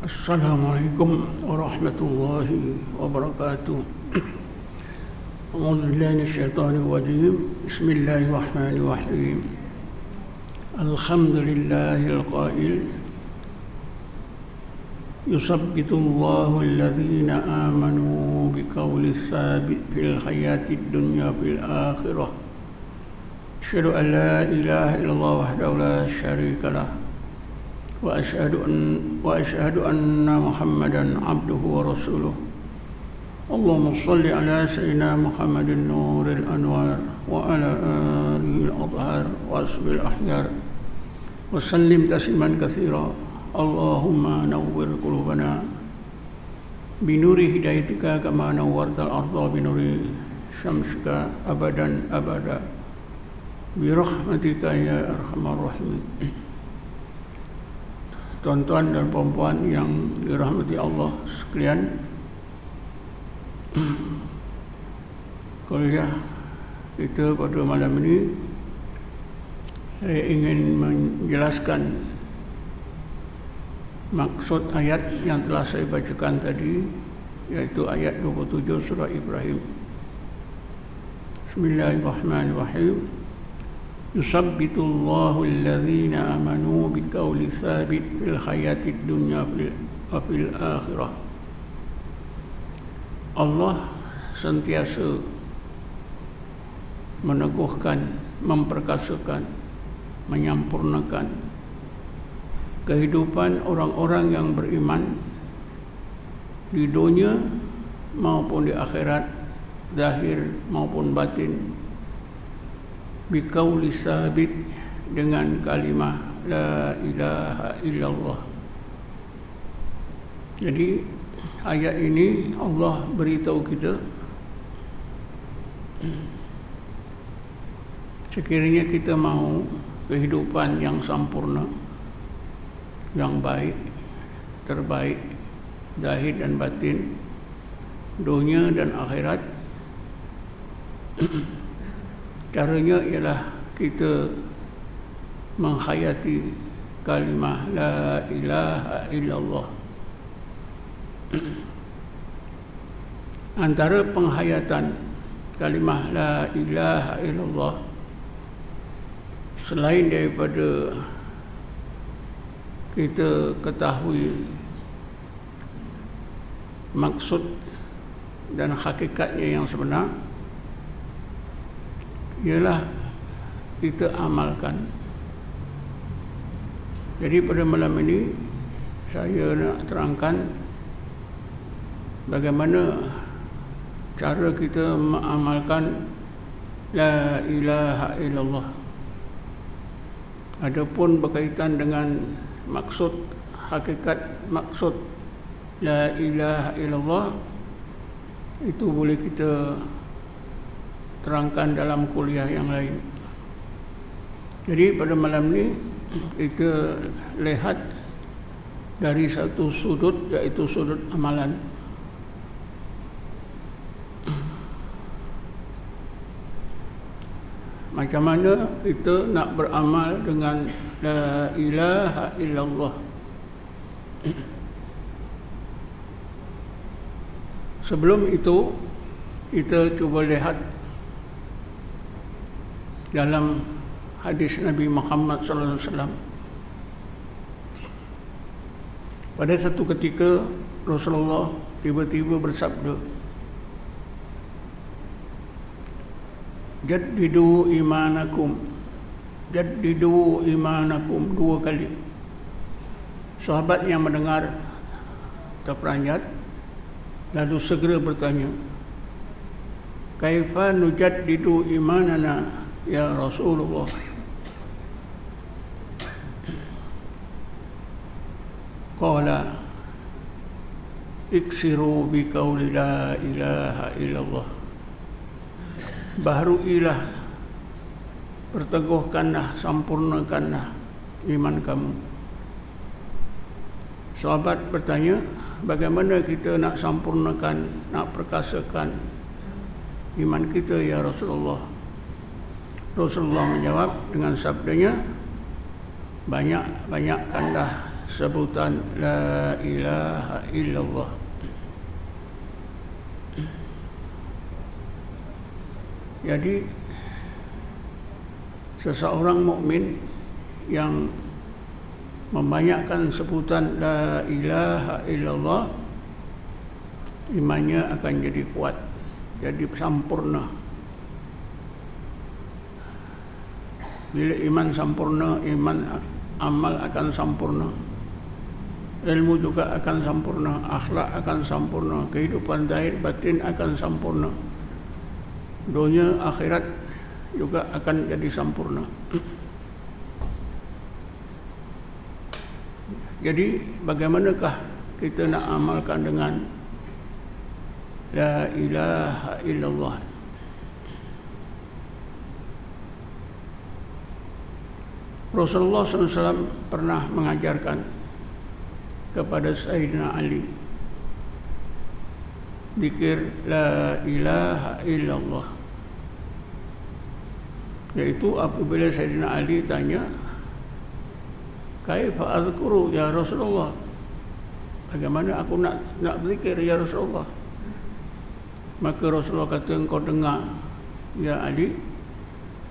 Assalamualaikum warahmatullahi wabarakatuh. A'udzu billahi minasyaitonir rajim. Bismillahirrahmanirrahim. Alhamdulillahil qail yusabbitullahu alladhina amanu biqaulis tsabit fil hayatid dunya fil akhirah. Asyhadu an la ilaha illallah wahdahu la syarika lah wa asyhadu anna Muhammadan abduhu wa rasuluh. Allahumma salli ala sayyidina Muhammadin nuril anwar wa ala alihi al-athhar wa asbil ahyar wa sallim tasliman katsira. Allahumma nawwir qulubana binuri hidayatika kama nawwartal arda binuri syamsika abadan abada bi rahmatika ya arhamar rahimin. Tuan-tuan dan puan-puan yang dirahmati Allah sekalian, kuliah kita pada malam ini saya ingin menjelaskan maksud ayat yang telah saya bacakan tadi, yaitu ayat 27 surah Ibrahim. Bismillahirrahmanirrahim. Yusabbitullahu alladhina amanu biqauli tsabit fil hayatid dunya wa fil akhirah. Allah sentiasa meneguhkan, memperkasakan, menyempurnakan kehidupan orang-orang yang beriman di dunia maupun di akhirat, zahir maupun batin, biqauli tsabit, dengan kalimah la ilaha illallah. Jadi ayat ini Allah beritahu kita, sekiranya kita mau kehidupan yang sempurna, yang baik, terbaik, zahir dan batin, dunia dan akhirat, caranya ialah kita menghayati kalimah la ilaha illallah. Antara penghayatan kalimah la ilaha illallah, selain daripada kita ketahui maksud dan hakikatnya yang sebenar, ialah kita amalkan. Jadi pada malam ini saya nak terangkan bagaimana cara kita mengamalkan la ilaha illallah. Adapun berkaitan dengan maksud, hakikat maksud la ilaha illallah, itu boleh kita terangkan dalam kuliah yang lain. Jadi pada malam ni kita lihat dari satu sudut, iaitu sudut amalan. Macam mana kita nak beramal dengan la ilaha illallah. Sebelum itu kita cuba lihat dalam hadis Nabi Muhammad sallallahu alaihi wasallam. Pada satu ketika Rasulullah tiba-tiba bersabda, jaddidu imanakum, jaddidu imanakum, 2 kali. Sahabat yang mendengar terperanjat lalu segera bertanya, kaifa nujaddidu imanana ya Rasulullah? Qala iksiru biqauli la ilaha illallah. Baharuilah, perteguhkanlah, sempurnakanlah iman kamu. Sahabat bertanya, bagaimana kita nak sempurnakan, nak perkasakan iman kita ya Rasulullah? Rasulullah menjawab dengan sabdanya, banyak-banyakkanlah sebutan la ilaha illallah. Jadi seseorang mukmin yang membanyakkan sebutan la ilaha illallah, imannya akan jadi kuat, jadi sempurna. Bila iman sempurna, amal akan sempurna, ilmu juga akan sempurna, akhlak akan sempurna, kehidupan zahir batin akan sempurna, dunia akhirat juga akan jadi sempurna. Jadi bagaimanakah kita nak amalkan dengan la ilaha illallah? Rasulullah SAW pernah mengajarkan kepada Sayyidina Ali zikir la ilaha illallah, yaitu apabila Sayyidina Ali tanya, kaifa azkuru ya Rasulullah, bagaimana aku nak berzikir ya Rasulullah? Maka Rasulullah kata, engkau dengar ya Ali,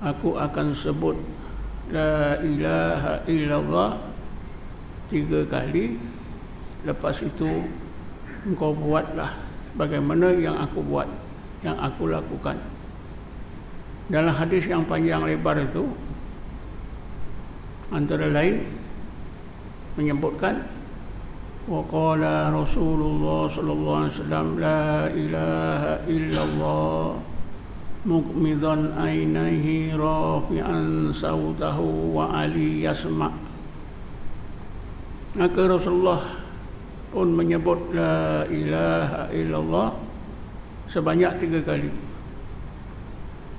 aku akan sebut la ilaha illallah 3 kali, lepas itu engkau buatlah bagaimana yang aku buat, yang aku lakukan. Dalam hadis yang panjang lebar itu antara lain menyebutkan waqala Rasulullah sallallahu alaihi wasallam la ilaha illallah muqmidan ainaihi rafi'an sautahu wa ali yasma'. Maka Rasulullah pun menyebut la ilaha illallah sebanyak 3 kali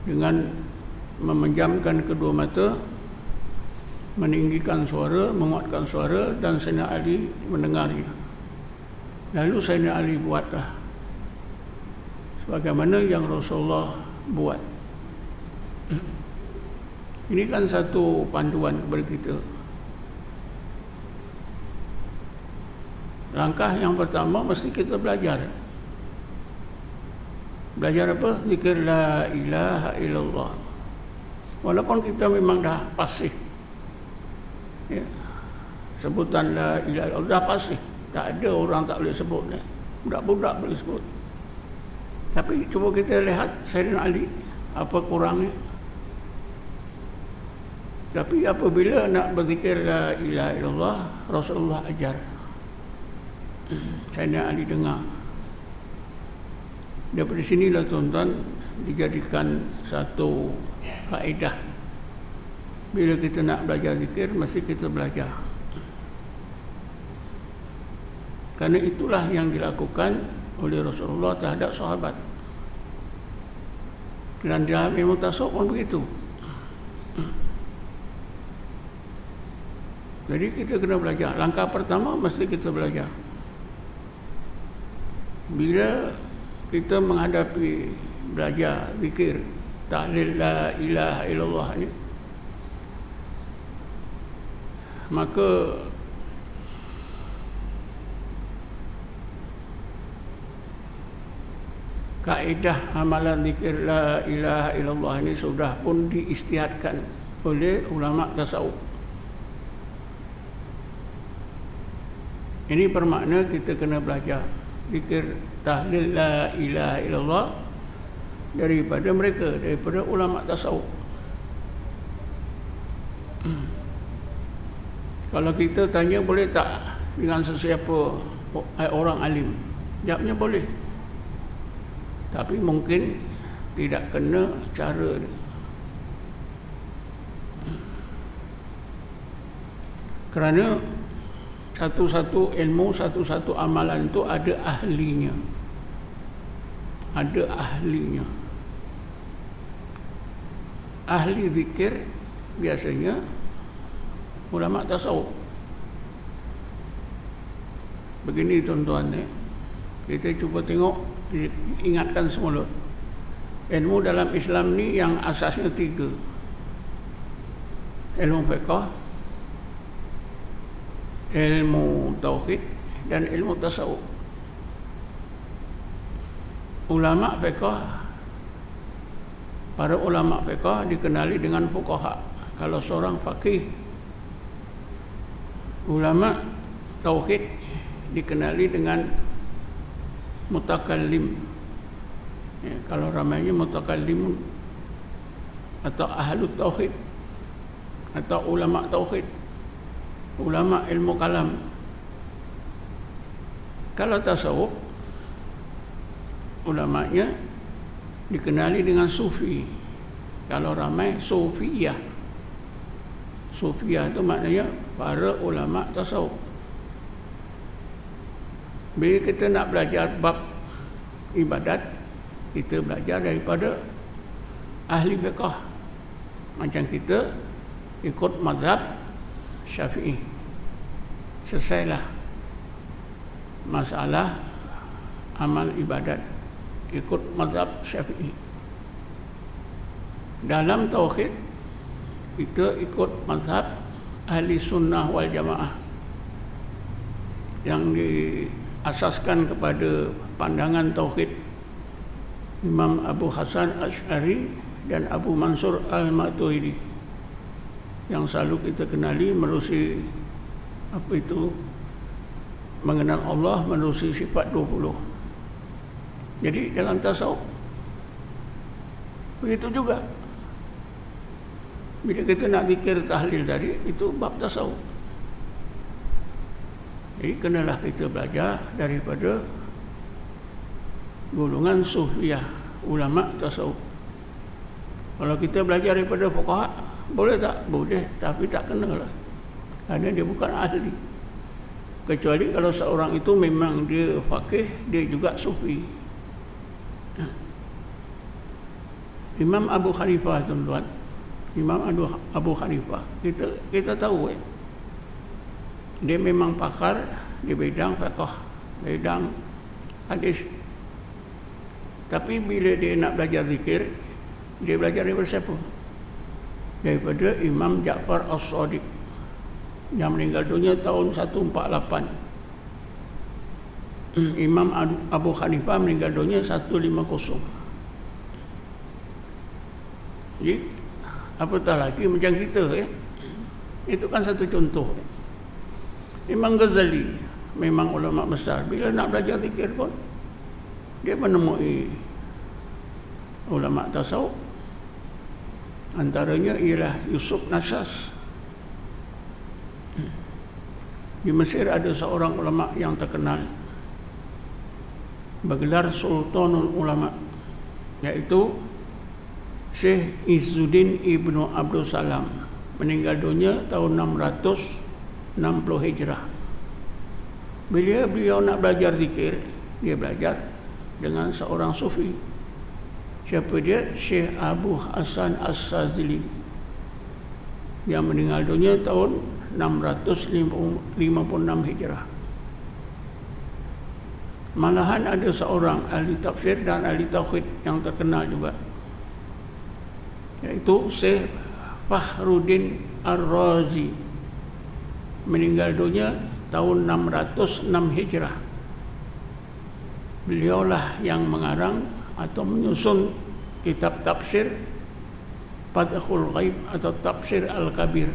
dengan memejamkan kedua mata, meninggikan suara, menguatkan suara, dan Sayyidina Ali mendengarnya. Lalu Sayyidina Ali buatlah sebagaimana yang Rasulullah buat. Ini kan satu panduan kepada kita. Langkah yang pertama mesti kita belajar. Belajar apa? Zikir la ilaha illallah. Walaupun kita memang dah fasih, ya, sebutan la ilaha illallah dah fasih, tak ada orang tak boleh sebut, ya. Budak-budak boleh sebut. Tapi cuba kita lihat Sayyidina Ali, apa kurangnya. Tapi apabila nak berzikir la ilaha illallah, Rasulullah ajar, Sayyidina Ali dengar. Daripada sinilah tuan-tuan dijadikan satu kaedah. Bila kita nak belajar zikir, mesti kita belajar. Kerana itulah yang dilakukan oleh Rasulullah terhadap sahabat. Dan dalam ilmu tasawuf pun begitu. Jadi kita kena belajar. Langkah pertama mesti kita belajar. Bila kita menghadapi belajar zikir tahlil la ilaha illallah ni, maka kaedah amalan zikir la ilaha illallah ini sudah pun diistihadkan oleh ulama tasawuf. Ini bermakna kita kena belajar zikir tahlil la ilaha illallah daripada mereka, daripada ulama tasawuf. Kalau kita tanya boleh tak dengan sesiapa orang alim, jawabnya boleh. Tapi mungkin tidak kena cara dia. Kerana satu-satu ilmu, satu-satu amalan itu ada ahlinya. Ada ahlinya. Ahli zikir biasanya ulama tasawuf. Begini tuan-tuan, kita cuba tengok, ingatkan semula. Ilmu dalam Islam ni yang asasnya 3. Ilmu fiqh, ilmu tauhid dan ilmu tasawuf. Ulama fiqh, para ulama fiqh dikenali dengan fuqaha. Kalau seorang faqih, ulama tauhid dikenali dengan mutakallim. Ya, kalau ramainya mutakallimun atau ahlu tauhid atau ulama tauhid, ulama ilmu kalam. Kalau tasawuf, ulamanya dikenali dengan sufi. Kalau ramai sufiyah. Sufiyah itu maknanya para ulama tasawuf. Bila kita nak belajar bab ibadat, kita belajar daripada ahli fiqh. Macam kita ikut mazhab Syafi'i, selesailah masalah amal ibadat, ikut mazhab Syafi'i. Dalam tauhid kita ikut mazhab ahli sunnah wal jamaah yang diasaskan kepada pandangan tauhid Imam Abu Hasan Asy'ari dan Abu Mansur Al-Maturidi, yang selalu kita kenali menerusi apa itu, mengenal Allah menerusi sifat 20. Jadi dalam tasawuf begitu juga. Bila kita nak zikir tahlil tadi, itu bab tasawuf. Jadi kenalah kita belajar daripada golongan sufiyah, ulama tasawuf. Kalau kita belajar daripada fuqaha, boleh tak? Boleh, tapi tak kena lah, kerana dia bukan ahli. Kecuali kalau seorang itu memang dia faqih, dia juga sufi. Imam Abu Hanifah, tuan-tuan, Imam Abu Hanifah, kita tahu dia memang pakar di bidang fiqh, bidang hadis. Tapi bila dia nak belajar zikir, dia belajar daripada siapa? Daripada Imam Ja'far As-Sadiq yang meninggal dunia tahun 148. Imam Abu Hanifah meninggal dunia 150. Jadi apatah lagi macam kita, itu kan satu contoh. Imam Ghazali memang ulama besar. Bila nak belajar zikir pun, dia menemui ulama tasawuf. Antaranya ialah Yusuf Nasas. Di Mesir ada seorang ulama yang terkenal bergelar Sultanul Ulama, iaitu Syekh Izzuddin Ibnu Abdul Salam, meninggal dunia tahun 660 Hijrah. Bila beliau nak belajar zikir, dia belajar dengan seorang sufi. Siapa dia? Syekh Abu Hasan As-Sazili, yang meninggal dunia tahun 656 Hijrah. Malahan ada seorang ahli tafsir dan ahli tauhid yang terkenal juga, iaitu Syekh Fakhruddin Ar-Razi, meninggal dunia tahun 606 Hijrah. Beliaulah yang mengarang atau menyusun kitab tafsir Fathul Ghaib atau Tafsir Al-Kabir.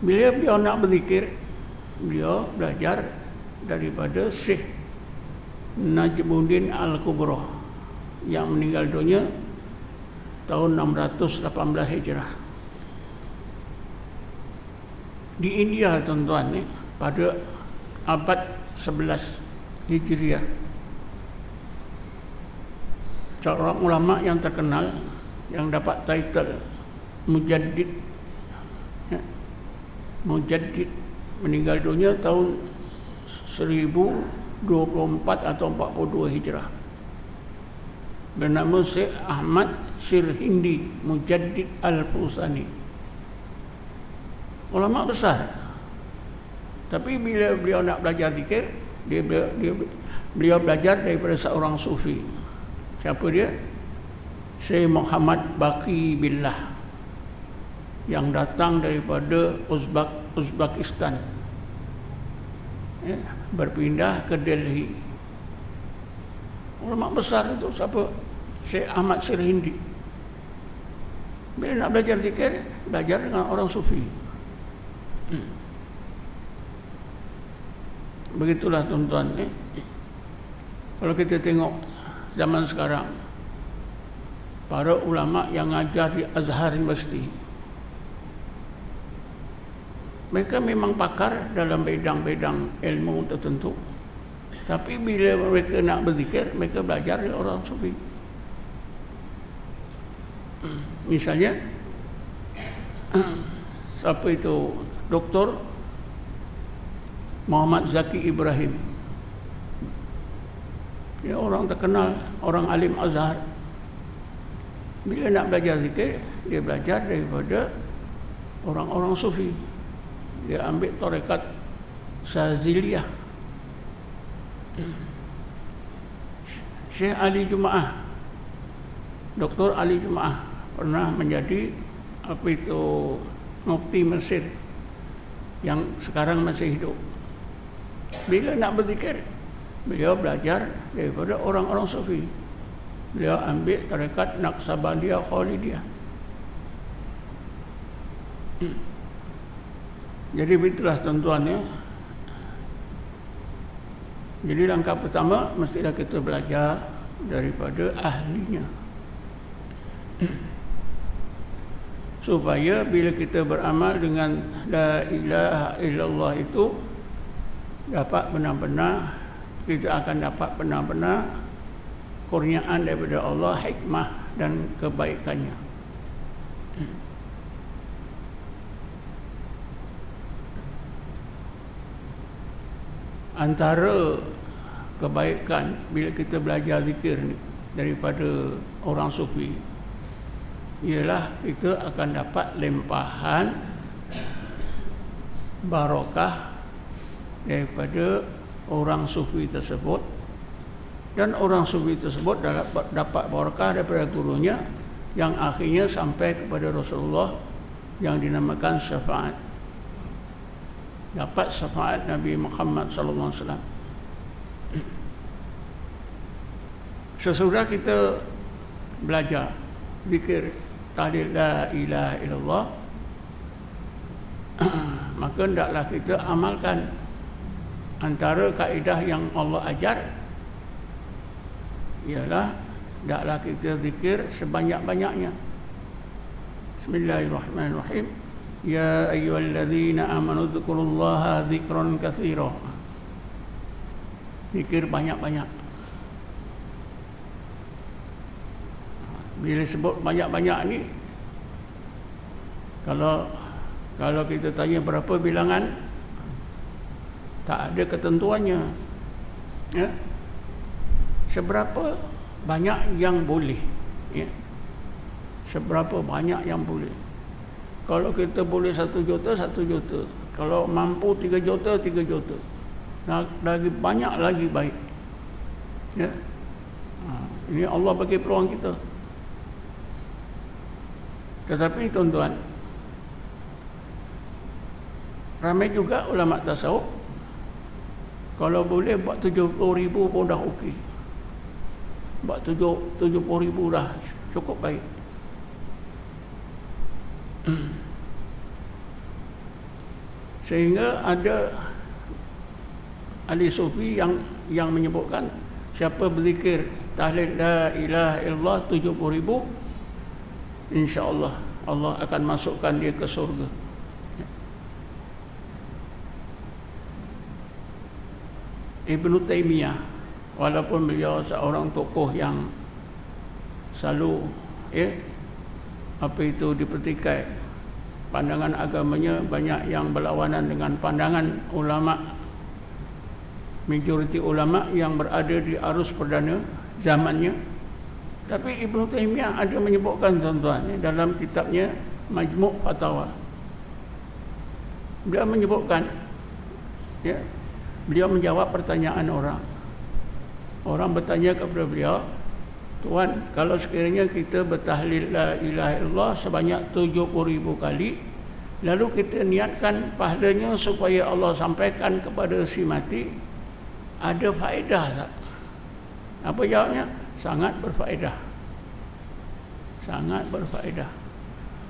Bila beliau nak berzikir, beliau belajar daripada Syekh Najmuddin Al-Kubra yang meninggal dunia tahun 618 Hijrah. Di India, tuan-tuan, pada abad 11 Hijriah, seorang ulama yang terkenal yang dapat title Mujaddid, meninggal dunia tahun 1024 atau 42 Hijrah, bernama Syekh Ahmad Sirhindi Mujaddid Al-Fusani. Ulama besar. Tapi bila beliau nak belajar zikir, beliau belajar daripada seorang sufi. Siapa dia? Syekh Muhammad Baqi Billah. yang datang daripada Uzbekistan, berpindah ke Delhi. Ulama besar itu siapa? Syekh Ahmad Sirhindi. Bila nak belajar zikir, belajar dengan orang sufi. Begitulah tuan-tuan. Kalau kita tengok zaman sekarang, para ulama yang ngajar di Azhar University, mereka memang pakar dalam bidang-bidang ilmu tertentu, tapi bila mereka nak berzikir, mereka belajar dari orang sufi. Misalnya, siapa itu? Dr. Muhammad Zaki Ibrahim. Dia orang terkenal, orang alim Azhar. Bila nak belajar zikir, dia belajar daripada orang-orang sufi. Dia ambil tarekat Saziliyah. Syekh Ali Jumaah, Dr. Ali Jumaah pernah menjadi mufti Mesir yang sekarang masih hidup. Bila nak berzikir, beliau belajar daripada orang-orang sufi. Beliau ambil tarekat Naqsabandiyah Khalidiyah. Jadi begitulah tuan-tuan ya. Jadi langkah pertama, mestilah kita belajar daripada ahlinya, supaya bila kita beramal dengan la ilaha illallah itu, dapat benar-benar, kita akan dapat benar-benar kurniaan daripada Allah, hikmah dan kebaikannya. Antara kebaikan bila kita belajar zikir ni daripada orang sufi, ialah kita akan dapat limpahan barakah daripada orang sufi tersebut, dan orang sufi tersebut dapat barakah daripada gurunya, yang akhirnya sampai kepada Rasulullah yang dinamakan syafaat. Dapat syafaat Nabi Muhammad sallallahu alaihi wasallam. Sesudah kita belajar zikir tahlil la ilaha illallah, maka hendaklah kita amalkan antara kaedah yang Allah ajar, ialah hendaklah kita zikir sebanyak-banyaknya. Bismillahirrahmanirrahim. Ya ayyuhalladzina amanu dzkurullaha dzikran katsira. Zikir banyak-banyak. Bila sebut banyak-banyak ni, kalau kita tanya berapa bilangan, tak ada ketentuannya. Ya? Seberapa banyak yang boleh, ya? Seberapa banyak yang boleh. Kalau kita boleh 1 juta, 1 juta. Kalau mampu 3 juta, 3 juta. Lagi banyak lagi baik. Ya? Ini Allah bagi peluang kita. Tetapi tuan-tuan, ramai juga ulama tasawuf, kalau boleh buat 70,000 pun dah okey. Buat 70,000 dah cukup baik. Sehingga ada ahli sufi yang menyebutkan, siapa berzikir tahlil la ilaha illallah 70,000, insya-Allah Allah akan masukkan dia ke surga. Ibnu Taimiyah, walaupun beliau seorang tokoh yang selalu dipertikai, pandangan agamanya banyak yang berlawanan dengan pandangan ulama, majoriti ulama yang berada di arus perdana zamannya. Tapi Ibnu Taimiyah ada menyebutkan tuan-tuan dalam kitabnya Majmu' Fatawa. Beliau menyebutkan, beliau menjawab pertanyaan orang. Orang bertanya kepada beliau, Tuan, kalau sekiranya kita bertahlil la ilaha illallah sebanyak 70,000 kali, lalu kita niatkan pahalanya supaya Allah sampaikan kepada si mati, ada faedah tak? Apa jawabnya? Sangat berfaedah. Sangat berfaedah.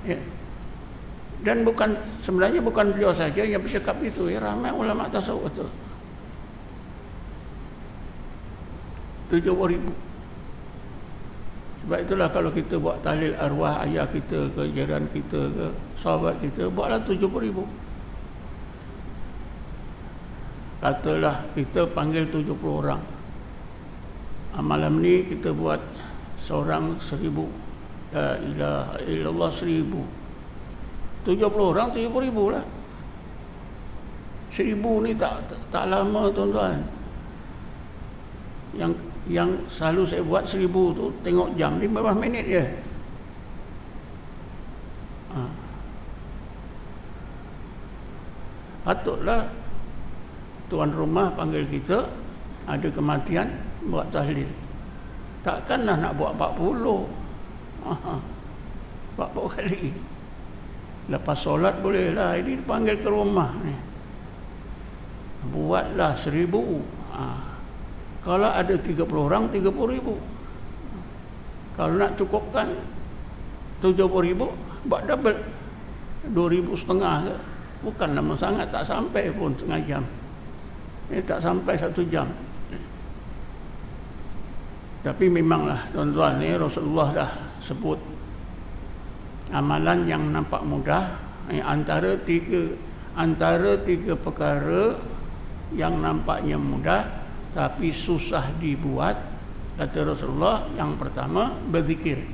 Ya. Dan sebenarnya bukan beliau saja yang bercakap itu, ya, ramai ulama tasawuf itu. 70,000. Sebab itulah kalau kita buat tahlil arwah ayah kita ke, jiran kita ke, sahabat kita, buatlah 70,000. Katalah kita panggil 70 orang. Malam ni kita buat seorang 1,000. La ilaha illallah 1,000. 70 orang 70,000 lah. 1,000 ni tak lama tuan-tuan. Yang selalu saya buat 1,000 tu, tengok jam 15 minit je. Patutlah tuan rumah panggil kita, ada kematian, buat tahlil. Takkanlah nak buat 40. 40 kali. Lepas solat bolehlah, ini dipanggil ke rumah ni, buatlah 1,000. Kalau ada 30 orang, 30,000. Kalau nak cukupkan 70,000, buat double, 2,500 ke. Bukan lama sangat, tak sampai pun setengah jam. Tak sampai 1 jam. Tapi memanglah tuan-tuan, Rasulullah dah sebut amalan yang nampak mudah, antara tiga perkara yang nampaknya mudah tapi susah dibuat, kata Rasulullah. Yang pertama, berzikir.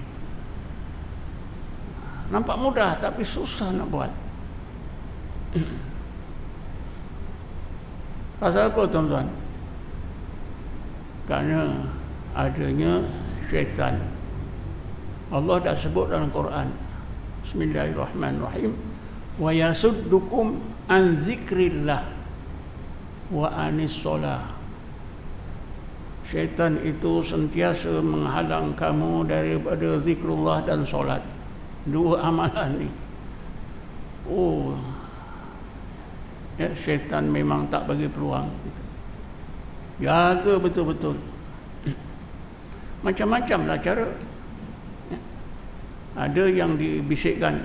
Nampak mudah tapi susah nak buat. Pasal apa tuan-tuan? Kerana adanya syaitan. Allah dah sebut dalam Quran, Bismillahirrahmanirrahim, wa yasuddukum an zikrillah wa anis solah. Syaitan itu sentiasa menghalang kamu daripada zikrullah dan solat. Dua amalan ni. Ya, syaitan memang tak bagi peluang kita. Jaga betul-betul. Macam-macamlah cara. Ya. Ada yang dibisikkan,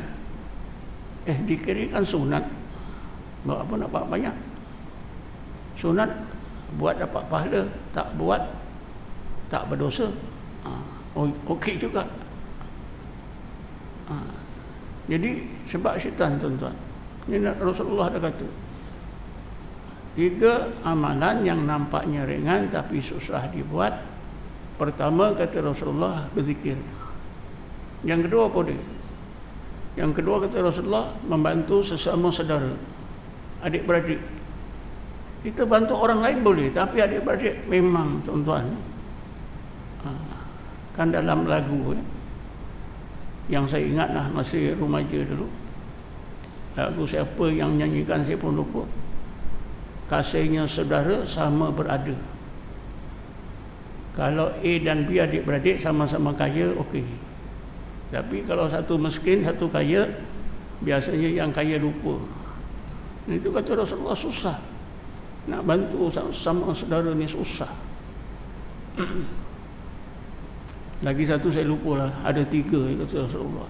zikir ni kan sunat. Buat apa nak buat banyak? Sunat buat dapat pahala, tak buat tak berdosa. Okey juga. Jadi sebab syaitan tuan-tuan. Ini Rasulullah dah kata, 3 amalan yang nampaknya ringan tapi susah dibuat. Pertama, kata Rasulullah, berzikir. Yang kedua apa dia? Yang kedua, kata Rasulullah, membantu sesama saudara, adik-beradik. Kita bantu orang lain boleh, tapi adik-beradik memang tuan-tuan. Kan dalam lagu yang saya ingatlah masih remaja dulu, lagu siapa yang nyanyikan saya pun lupa. Kasihnya saudara sama berada. Kalau A dan B adik-beradik sama-sama kaya, okey. Tapi kalau satu miskin, satu kaya, biasanya yang kaya lupa. Itu kata Rasulullah, susah. Nak bantu sama saudara ni susah. Lagi satu saya lupa lah, ada 3 kata Rasulullah.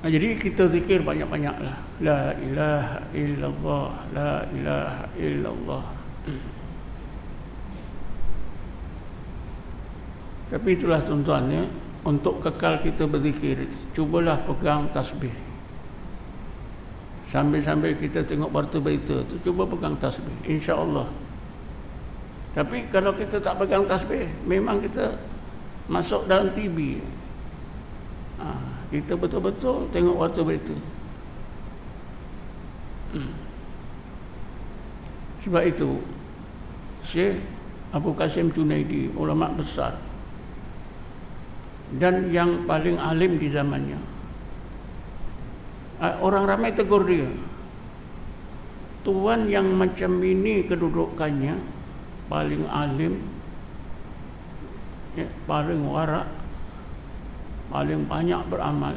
Jadi kita zikir banyak-banyak lah. La ilaha illallah, la ilaha illallah. Tapi itulah tuan-tuan ya, untuk kekal kita berzikir, cubalah pegang tasbih. Sambil-sambil kita tengok berita-berita tu, cuba pegang tasbih, insya-Allah. Tapi kalau kita tak pegang tasbih, memang kita masuk dalam TV. Kita betul-betul tengok berita-berita. Sebab itu Syekh Abu Qasim Junaidi, ulama besar dan yang paling alim di zamannya, orang ramai tegur dia, tuan yang macam ini kedudukannya, paling alim, paling warak, paling banyak beramal,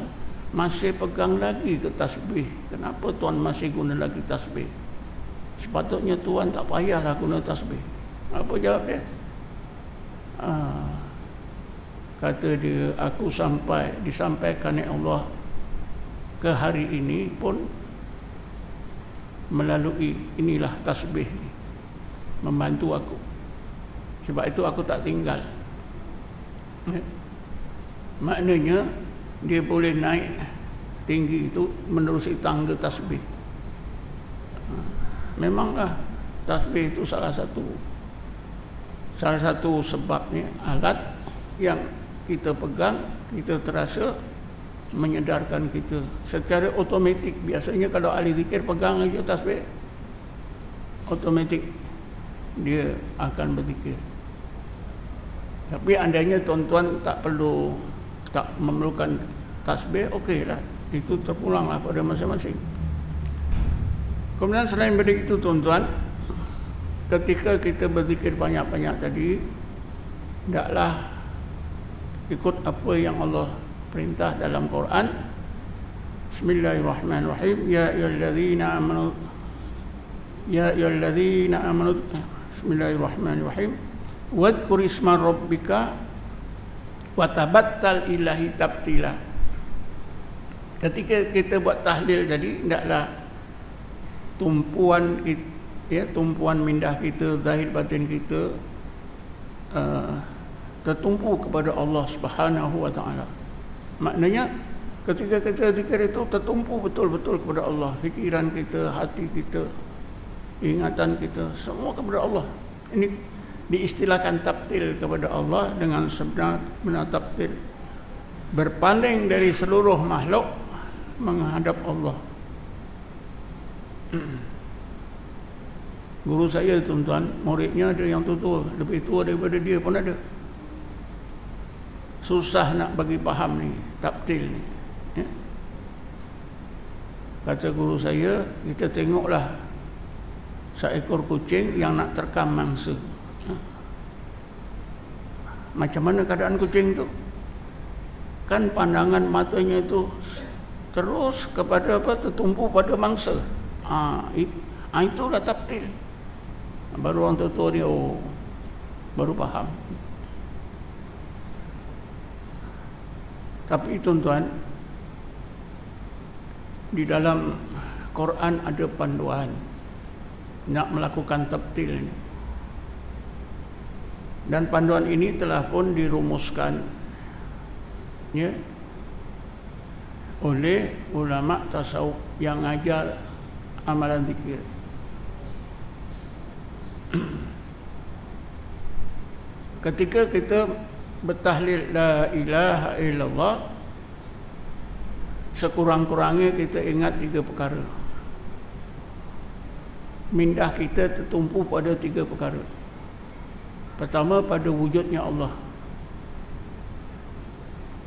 masih pegang lagi ke tasbih. Kenapa Tuan masih guna lagi tasbih? Sepatutnya Tuan tak payahlah guna tasbih. Apa jawab dia? Kata dia, aku disampaikan oleh Allah ke hari ini pun melalui inilah tasbih membantu aku. Sebab itu aku tak tinggal. Maknanya dia boleh naik tinggi itu menerusi tangga tasbih. Memanglah tasbih itu salah satu sebabnya, alat yang kita pegang, kita terasa menyedarkan kita secara otomatik. Biasanya kalau ahli zikir pegang aja tasbih, otomatik dia akan berzikir. Tapi andainya tuan-tuan tak memerlukan tasbih, okeylah, itu terpulanglah pada masing-masing. Kemudian selain daripada itu tuan-tuan, ketika kita berzikir banyak-banyak tadi, hendaklah ikut apa yang Allah perintah dalam Quran. Bismillahirrahmanirrahim. Ya ayyuhalladzina amanu Bismillahirrahmanirrahim. Wadhkur isma rabbika wa tabattal ilahi tabtila. Ketika kita buat tahlil tadi, hendaklah tumpuan mindah kita, zahir batin kita tertumpu kepada Allah Subhanahu wa taala. Maknanya ketika kita zikir itu tertumpu betul-betul kepada Allah. Fikiran kita, hati kita, ingatan kita, semua kepada Allah. Ini diistilahkan tabtil kepada Allah dengan sebenar tabtil. Berpaling dari seluruh makhluk menghadap Allah. Guru saya tuan-tuan, muridnya ada yang tua, lebih tua daripada dia pun ada. Susah nak bagi faham ni, tabtil ni. Kata guru saya, kita tengoklah seekor kucing yang nak terkam mangsa. Macam mana keadaan kucing tu? Kan pandangan matanya itu terus kepada tertumpu pada mangsa. Itulah tabtil. Baru orang tua dia baru faham. Tapi tuan-tuan, di dalam Quran ada panduan nak melakukan tabtil ini. Dan panduan ini telah pun dirumuskan oleh ulama tasawuf yang ajar amalan zikir. Ketika kita bertahlil la ilaha illallah, sekurang-kurangnya kita ingat 3 perkara. Mindah kita tertumpu pada 3 perkara. Pertama, pada wujudnya Allah.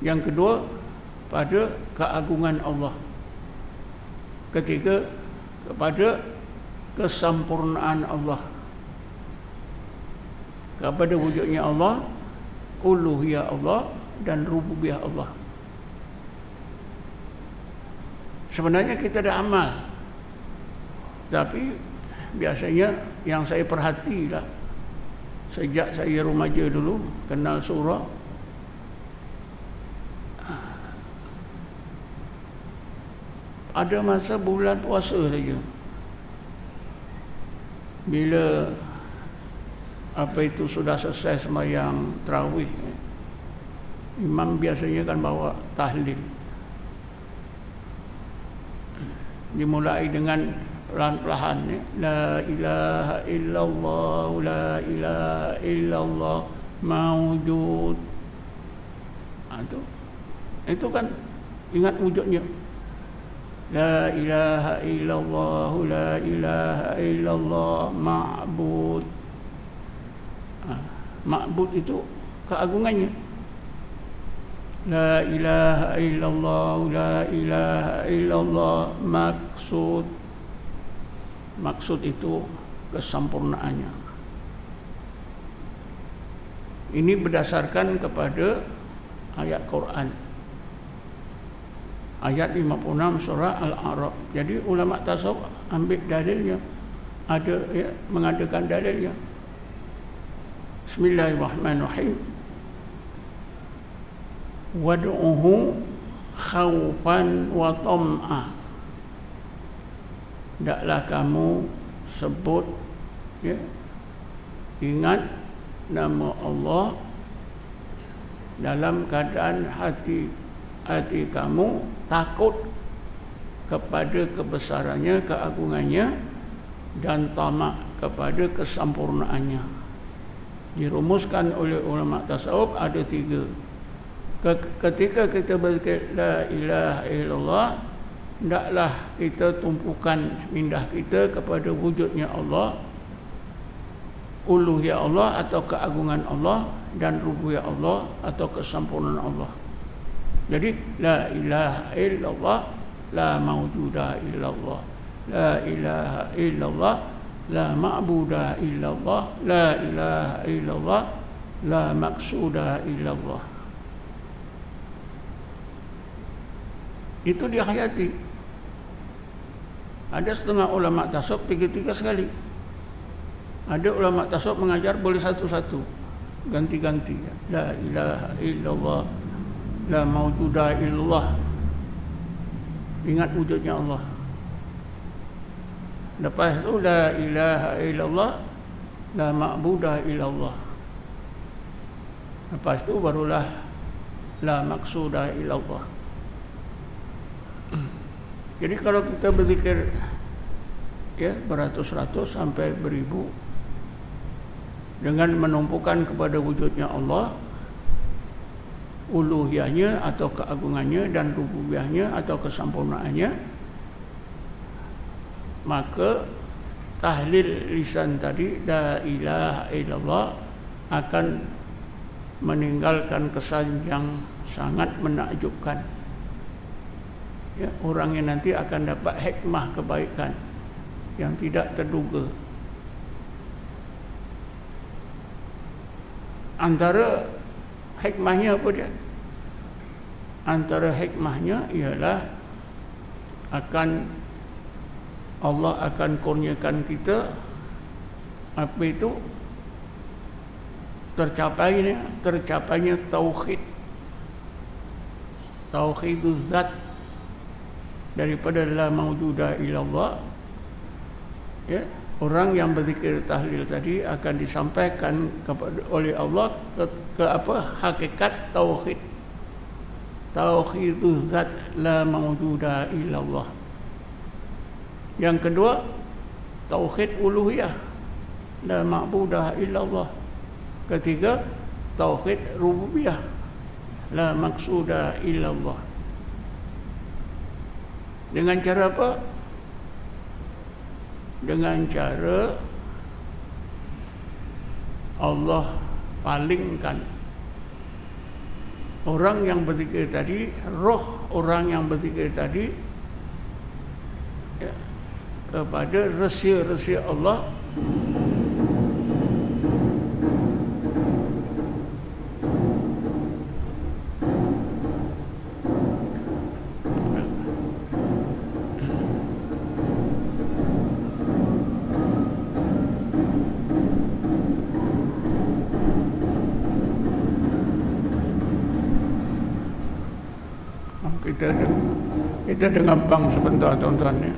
Yang kedua, pada keagungan Allah. Ketiga, kepada kesempurnaan Allah. Kepada wujudnya Allah, uluhiyah Allah dan rububiyah Allah. Sebenarnya kita ada amal, tapi biasanya yang saya perhatilah sejak saya remaja dulu kenal surah, ada masa bulan puasa saja, bila sudah selesai sembahyang tarawih, imam biasanya kan bawa tahlil, dimulai dengan pelan-pelan, la ilaha illallah, la ilaha illallah mawjud. Itu kan ingat wujudnya. La ilaha illallah, la ilaha illallah ma'bud. Ma'bud itu keagungannya. La ilaha illallah, la ilaha illallah maksud. Maksud itu kesempurnaannya. Ini berdasarkan kepada ayat Quran. Ayat 56 surah Al-A'raf. Jadi ulama tasawuf ambil dalilnya, ada ya, mengadakan dalilnya. Bismillahirrahmanirrahim. Wad'uhu khaufan wa tam'a. Hendaklah kamu sebut, ya, ingat nama Allah dalam keadaan hati kamu takut kepada kebesarannya, keagungannya, dan tamak kepada kesempurnaannya. Dirumuskan oleh ulama tasawuf ada 3. Ketika kita berzikir la ilaha illallah, hendaklah kita tumpukan mindah kita kepada wujudnya Allah, uluhiyah Allah atau keagungan Allah, dan rububiyah Allah atau kesempurnaan Allah. Jadi la ilaha illallah, la mawjuda illallah, la ilaha illallah, la ma'buda illallah, la ilaha illallah, la maqsuda illallah. Itu dihayati. Ada setengah ulama tasawuf 3 sekali. Ada ulama tasawuf mengajar boleh satu-satu, ganti-ganti. La ilaha illallah, la mawjuda illallah. Ingat wujudnya Allah. Lepas itu la ilaha illallah, la ma'buda illallah. Lepas itu barulah la maqsuda illallah. Jadi kalau kita berzikir, ya, beratus-ratus sampai beribu dengan menumpukan kepada wujudnya Allah, uluhiyahnya atau keagungannya, dan rububiyahnya atau kesempurnaannya, maka tahlil lisan tadi la ilaha illallah akan meninggalkan kesan yang sangat menakjubkan. Ya, orangnya nanti akan dapat hikmah kebaikan yang tidak terduga. Antara hikmahnya apa dia? Antara hikmahnya ialah Allah akan kurniakan kita apa itu? Tercapainya tauhid. Tauhiduz zat, daripada la mawjuda illallah, ya, orang yang berzikir tahlil tadi akan disampaikan oleh Allah ke apa? Hakikat tauhid. Tauhiduz zat, la mawjuda illallah. Yang kedua, tauhid uluhiyah, la ma'budah illallah. Ketiga, tauhid rububiyah, la maqsuda illallah. Dengan cara apa? Dengan cara Allah palingkan orang yang berzikir tadi, roh orang yang berzikir tadi, ya, kepada rahsia-rahsia Allah. Kita dengar bang sebentar, tuan-tuan, ya.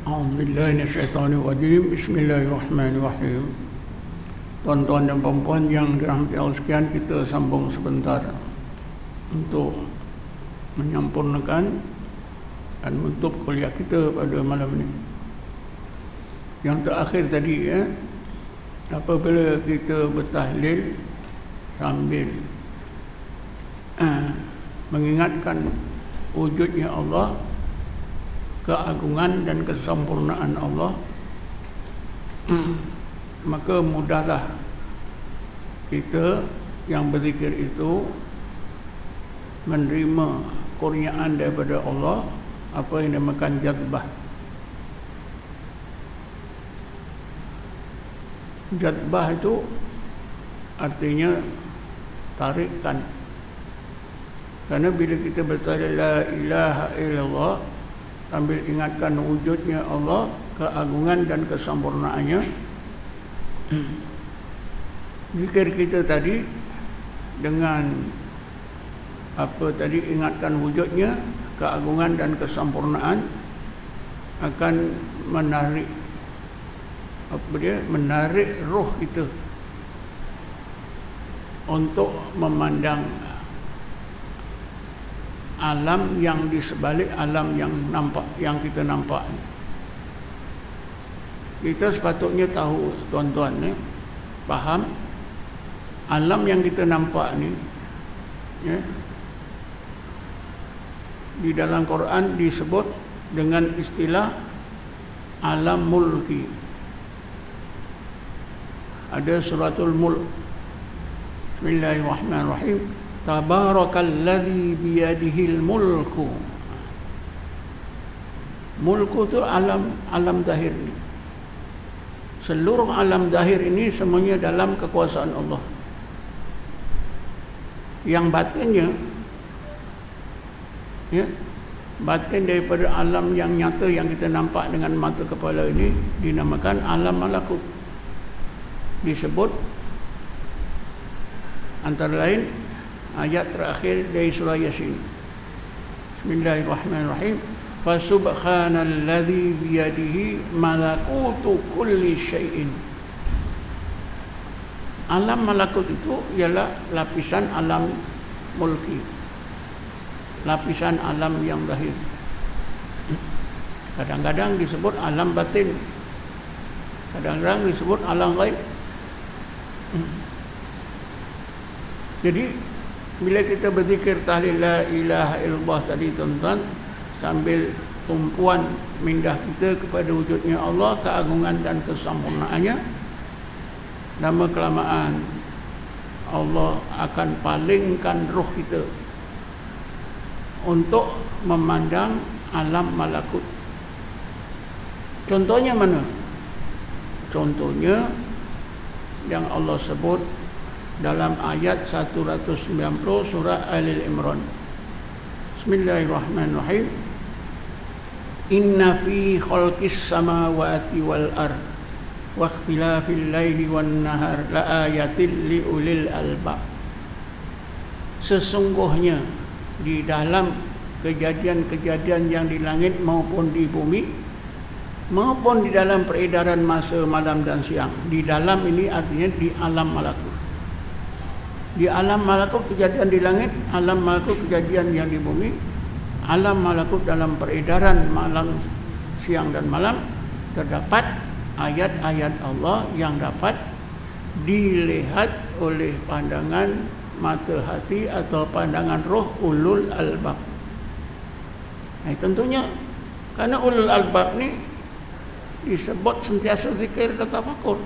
A'udzubillahi minasyaitonirrajim. Bismillahirrahmanirrahim. Tuan-tuan dan puan-puan yang dirahmati Allah sekalian, kita sambung sebentar untuk menyempurnakan dan menutup kuliah kita pada malam ini. Yang terakhir tadi apabila kita bertahlil sambil mengingatkan wujudnya Allah, keagungan dan kesempurnaan Allah, maka mudahlah kita yang berzikir itu menerima kurniaan daripada Allah, apa yang dinamakan jadbah. Jadbah itu artinya tarikan. Karena bila kita bertahlil la ilaha illallah sambil ingatkan wujudnya Allah, keagungan dan kesempurnaannya, zikir kita tadi dengan apa tadi, ingatkan wujudnya, keagungan dan kesempurnaan, akan menarik menarik roh kita untuk memandang alam yang di sebalik alam yang nampak, yang kita nampak. Kita sepatutnya tahu, tuan-tuan, faham alam yang kita nampak ni, di dalam Quran disebut dengan istilah alam mulki. Ada suratul Mulk. Bismillahirrahmanirrahim. Tabarakalladzi biyadihil mulku. Mulku itu alam zahir ni. Seluruh alam zahir ini semuanya dalam kekuasaan Allah. Yang batinnya, batin daripada alam yang nyata yang kita nampak dengan mata kepala ini dinamakan alam malakut. Disebut antara lain ayat terakhir dari surah Yasin. Bismillahirrahmanirrahim. Fa subhanalladzi biyadihi malakutu kulli syai'in. Alam malakut itu ialah lapisan alam mulki, lapisan alam yang zahir. Kadang-kadang disebut alam batin, kadang-kadang disebut alam ghaib. Jadi bila kita berzikir tahlil la ilaha illallah tadi, tuan-tuan, sambil tumpuan mindah kita kepada wujudnya Allah, keagungan dan kesempurnaannya, lama kelamaan Allah akan palingkan roh kita untuk memandang alam malakut. Contohnya mana? Contohnya yang Allah sebut dalam ayat 190 surah Al-Imran. Bismillahirrahmanirrahim. Inna fi khalqis samawati wal ard wa ikhtilafil laili wan nahar la ayatil li ulil albab. Sesungguhnya di dalam kejadian-kejadian yang di langit maupun di bumi, maupun di dalam peredaran masa malam dan siang. Di dalam ini artinya di alam malakut. Di alam malakut kejadian di langit, alam malakut kejadian yang di bumi, alam malakut dalam peredaran malam, siang dan malam, terdapat ayat-ayat Allah yang dapat dilihat oleh pandangan mata hati atau pandangan roh ulul albab. Tentunya karena ulul albab ni disebut sentiasa zikir dan tafakur.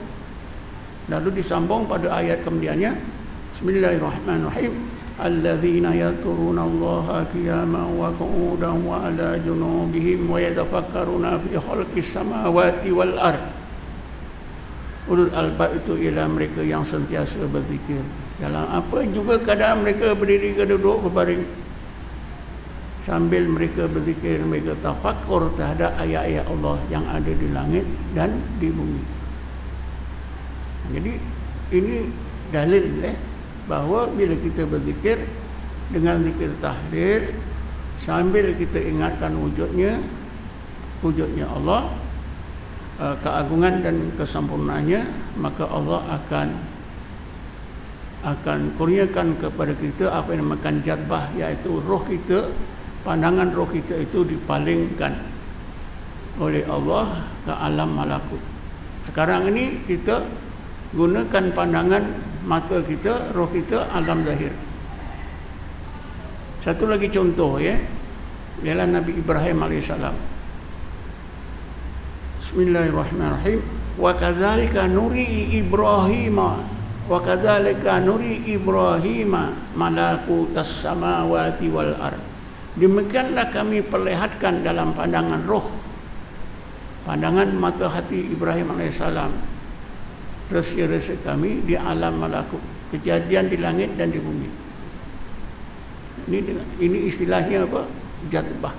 Lalu disambung pada ayat kemudiannya, Bismillahirrahmanirrahim. Alladzina yadhkuruna Allaha qiyaman wa qu'udan wa 'ala junubihim wa yatafakkaruna fi khalqis samawati wal ard. Ulul albab itu ialah mereka yang sentiasa berzikir dalam apa juga keadaan mereka berdiri ke duduk, berbaring. Sambil mereka berzikir, mereka tafakkur terhadap ayat-ayat Allah yang ada di langit dan di bumi. Jadi ini dalil bahawa bila kita berzikir dengan zikir tahlil, sambil kita ingatkan wujudnya Allah, keagungan dan kesempurnaannya, maka Allah akan kurniakan kepada kita apa yang dinamakan jadbah, iaitu roh kita, pandangan roh kita itu dipalingkan oleh Allah ke alam malakut. Sekarang ini kita gunakan pandangan mata kita, roh kita alam zahir. Satu lagi contoh ialah Nabi Ibrahim alaihissalam. Bismillahirrahmanirrahim. Wa kadzalika nuri Ibrahima malakutas samawati wal ard. Demikianlah kami perlihatkan dalam pandangan roh, pandangan mata hati Ibrahim alaihissalam, rahsia-rahsia kami di alam malakut, kejadian di langit dan di bumi. Ini istilahnya apa? Jadbah.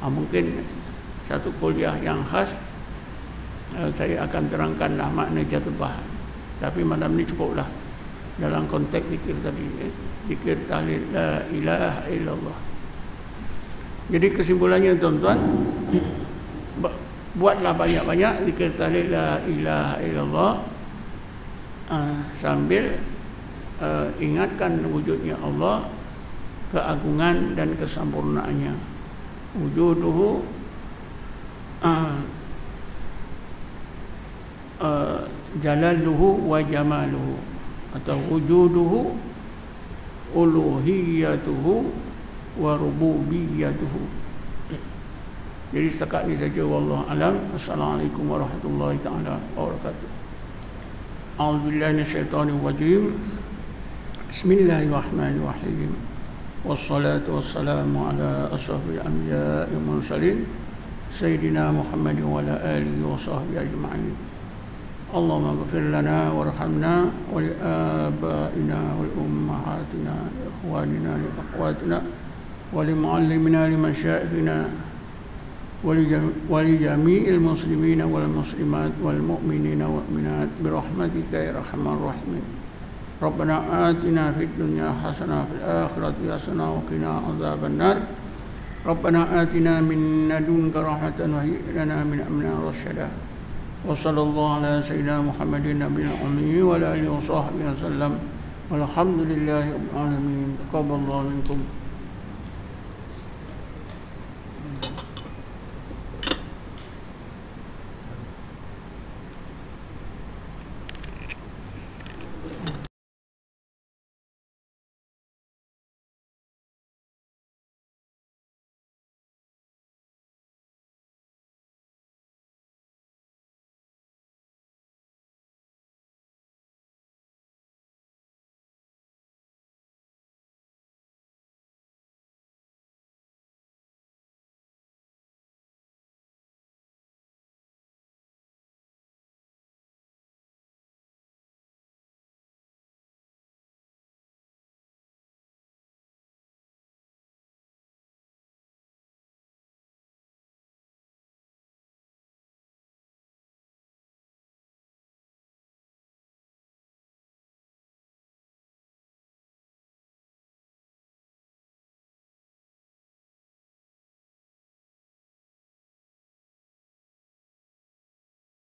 Mungkin satu kuliah yang khas saya akan terangkanlah makna jadbah. Tapi malam ni cukuplah dalam konteks zikir tadi, zikir tahlil la ilaha illallah. Jadi kesimpulannya tuan-tuan, buatlah banyak-banyak zikir tahlil la ilaha illallah, sambil ingatkan wujudnya Allah, keagungan dan kesempurnaannya. Wujuduhu jalaluhu wa jamaluhu, atau wujuduhu uluhiyatuhu wa rububiyatuhu. Jadi setakat ni saja, wallahu alam. Assalamualaikum warahmatullahi taala wabarakatuh. A'udzubillahi minasyaitonir rajim. Bismillahirrahmanirrahim. Wassalatu wassalamu ala asyrafil anbiya'i wal mursalin sayyidina Muhammadin wa ala alihi wa sahbihi ajma'in. Allahumma ighfir lana warhamna wa li abaina wal ummahatina wa ikhwanina li akhwatina wa li muallimina li masyayikhina wa li jami'il muslimina wal muslimat wal mu'minina wal mu'minat bi rahmatika ya arhamar rahimin. Rabbana atina fid dunya hasanah fil akhirati hasanah wa qina adzaban nar. Rabbana atina min ladunka rahmatan wa hayyi lana min amrina rasyada. Wa sallallahu ala sayyidina Muhammadin nabiyil ummi wa ala alihi wa sahbihi wasallam. Walhamdulillahi rabbil alamin. Taqabbalallahu minkum.